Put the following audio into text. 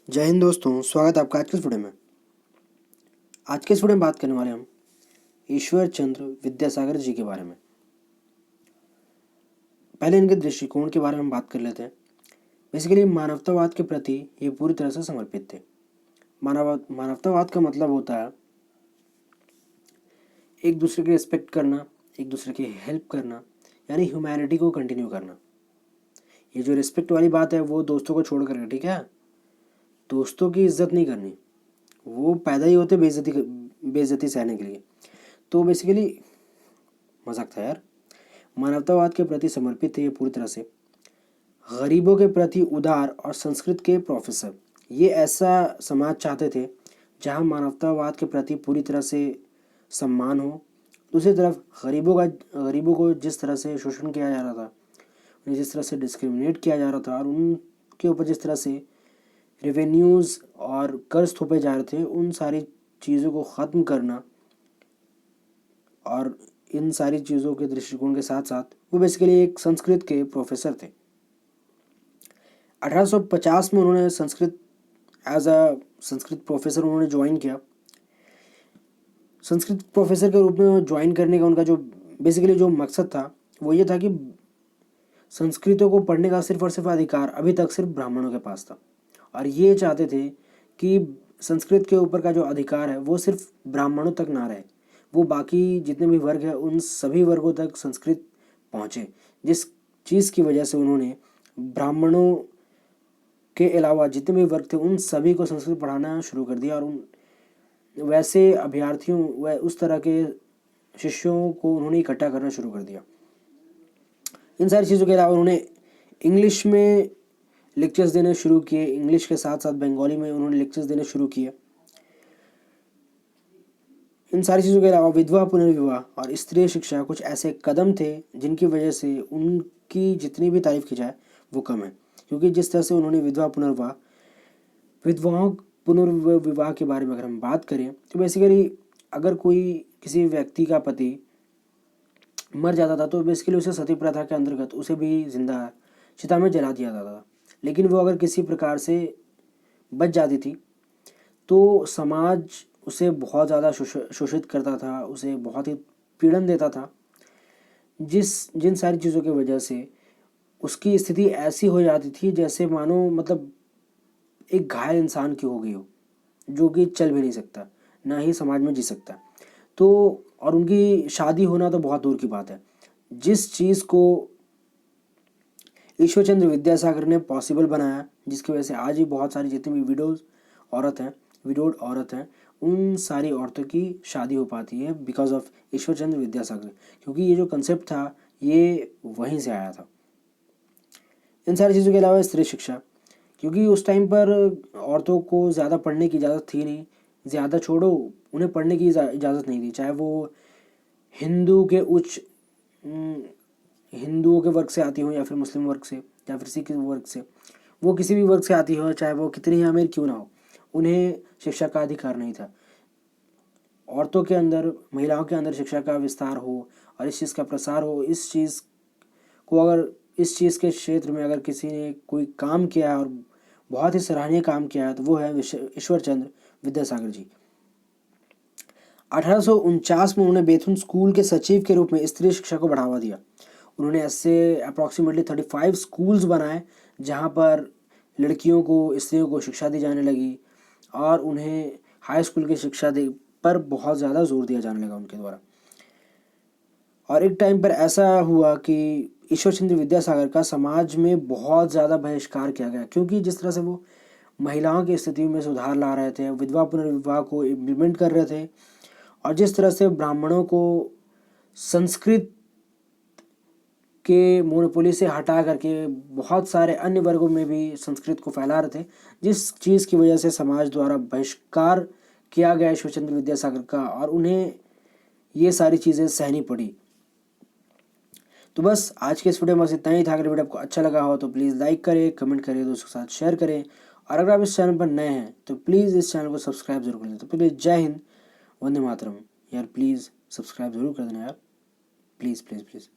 जय हिंद दोस्तों, स्वागत है आपका आज के इस वीडियो में। आज के इस वीडियो में बात करने वाले हम ईश्वर चंद्र विद्यासागर जी के बारे में। पहले इनके दृष्टिकोण के बारे में बात कर लेते हैं। बेसिकली मानवतावाद के प्रति ये पूरी तरह से समर्पित थे। मानवतावाद का मतलब होता है एक दूसरे की रिस्पेक्ट करना, एक दूसरे की हेल्प करना, यानी ह्यूमैनिटी को कंटिन्यू करना। ये जो रिस्पेक्ट वाली बात है वो दोस्तों को छोड़ कर, ठीक है, दोस्तों की इज्जत नहीं करनी। वो पैदा ही होते बेइज्जती सहने के लिए। तो बेसिकली मजाक था यार। मानवतावाद के प्रति समर्पित थे ये पूरी तरह से। गरीबों के प्रति उदार और संस्कृत के प्रोफेसर। ये ऐसा समाज चाहते थे जहां मानवतावाद के प्रति पूरी तरह से सम्मान हो। दूसरी तरफ गरीबों को जिस तरह से शोषण किया जा रहा था, उन्हें जिस तरह से डिस्क्रिमिनेट किया जा रहा था और उनके ऊपर जिस तरह से रेवेन्यूज़ और कर्ज थोपे जा रहे थे, उन सारी चीज़ों को ख़त्म करना। और इन सारी चीज़ों के दृष्टिकोण के साथ साथ वो बेसिकली एक संस्कृत के प्रोफेसर थे। 1850 में उन्होंने संस्कृत प्रोफेसर उन्होंने ज्वाइन किया। संस्कृत प्रोफेसर के रूप में ज्वाइन करने का उनका जो बेसिकली जो मकसद था वो ये था कि संस्कृतों को पढ़ने का सिर्फ और सिर्फ अधिकार अभी तक सिर्फ ब्राह्मणों के पास था, और ये चाहते थे कि संस्कृत के ऊपर का जो अधिकार है वो सिर्फ ब्राह्मणों तक ना रहे, वो बाकी जितने भी वर्ग हैं उन सभी वर्गों तक संस्कृत पहुँचे। जिस चीज़ की वजह से उन्होंने ब्राह्मणों के अलावा जितने भी वर्ग थे उन सभी को संस्कृत पढ़ाना शुरू कर दिया, और उन वैसे अभ्यर्थियों व उस तरह के शिष्यों को उन्होंने इकट्ठा करना शुरू कर दिया। इन सारी चीज़ों के अलावा उन्होंने इंग्लिश में लेक्चर्स देने शुरू किए। इंग्लिश के साथ साथ बंगाली में उन्होंने लेक्चर्स देने शुरू किए। इन सारी चीज़ों के अलावा विधवा पुनर्विवाह और स्त्री शिक्षा कुछ ऐसे कदम थे जिनकी वजह से उनकी जितनी भी तारीफ की जाए वो कम है। क्योंकि जिस तरह से उन्होंने विधवाओं पुनर्विवाह के बारे में अगर हम बात करें तो बेसिकली अगर कोई किसी व्यक्ति का पति मर जाता था तो बेसिकली उसे सती प्रथा के अंतर्गत उसे भी जिंदा चिता में जला दिया जाता था। लेकिन वो अगर किसी प्रकार से बच जाती थी तो समाज उसे बहुत ज़्यादा शोषित करता था, उसे बहुत ही पीड़न देता था, जिन सारी चीज़ों की वजह से उसकी स्थिति ऐसी हो जाती थी जैसे मानो मतलब एक घायल इंसान की हो गई हो, जो कि चल भी नहीं सकता, ना ही समाज में जी सकता। तो और उनकी शादी होना तो बहुत दूर की बात है। जिस चीज़ को ईश्वरचंद्र विद्यासागर ने पॉसिबल बनाया, जिसकी वजह से आज भी बहुत सारी जितनी भी विडोड औरत हैं उन सारी औरतों की शादी हो पाती है बिकॉज ऑफ ईश्वरचंद्र विद्यासागर, क्योंकि ये जो कंसेप्ट था ये वहीं से आया था। इन सारी चीज़ों के अलावा स्त्री शिक्षा, क्योंकि उस टाइम पर औरतों को ज़्यादा पढ़ने की इजाज़त थी नहीं, ज़्यादा छोड़ो उन्हें पढ़ने की इजाज़त नहीं थी, चाहे वो हिंदुओं के वर्ग से आती हो या फिर मुस्लिम वर्ग से या फिर सिख वर्ग से, वो किसी भी वर्ग से आती हो, चाहे वो कितनी ही अमीर क्यों ना हो, उन्हें शिक्षा का अधिकार नहीं था। औरतों के अंदर, महिलाओं के अंदर शिक्षा का विस्तार हो और इस चीज़ का प्रसार हो, इस चीज़ के क्षेत्र में अगर किसी ने कोई काम किया है और बहुत ही सराहनीय काम किया है तो वो है ईश्वरचंद्र विद्यासागर जी। 1849 में उन्होंने बेथुन स्कूल के सचिव के रूप में स्त्री शिक्षा को बढ़ावा दिया। उन्होंने ऐसे अप्रॉक्सीमेटली 35 स्कूल्स बनाए जहाँ पर लड़कियों को, स्त्रियों को शिक्षा दी जाने लगी, और उन्हें हाई स्कूल की शिक्षा पर बहुत ज़्यादा जोर दिया जाने लगा उनके द्वारा। और एक टाइम पर ऐसा हुआ कि ईश्वरचंद्र विद्यासागर का समाज में बहुत ज़्यादा बहिष्कार किया गया, क्योंकि जिस तरह से वो महिलाओं की स्थिति में सुधार ला रहे थे, विधवा पुनर्विवाह को इम्प्लीमेंट कर रहे थे, और जिस तरह से ब्राह्मणों को संस्कृत के मोनोपोली से हटा करके बहुत सारे अन्य वर्गों में भी संस्कृत को फैला रहे थे, जिस चीज़ की वजह से समाज द्वारा बहिष्कार किया गया ईश्वरचंद्र विद्यासागर का, और उन्हें ये सारी चीज़ें सहनी पड़ी। तो बस आज के इस वीडियो में बस इतना ही था। अगर वीडियो आपको अच्छा लगा हो तो प्लीज़ लाइक करें, कमेंट करें, दोस्तों के साथ शेयर करें, और अगर आप इस चैनल पर नए हैं तो प्लीज़ इस चैनल को सब्सक्राइब जरूर कर दें। तो प्लीज़ जय हिंद, वंदे मातरम। यार प्लीज़ सब्सक्राइब जरूर कर देना यार, प्लीज़ प्लीज़ प्लीज़।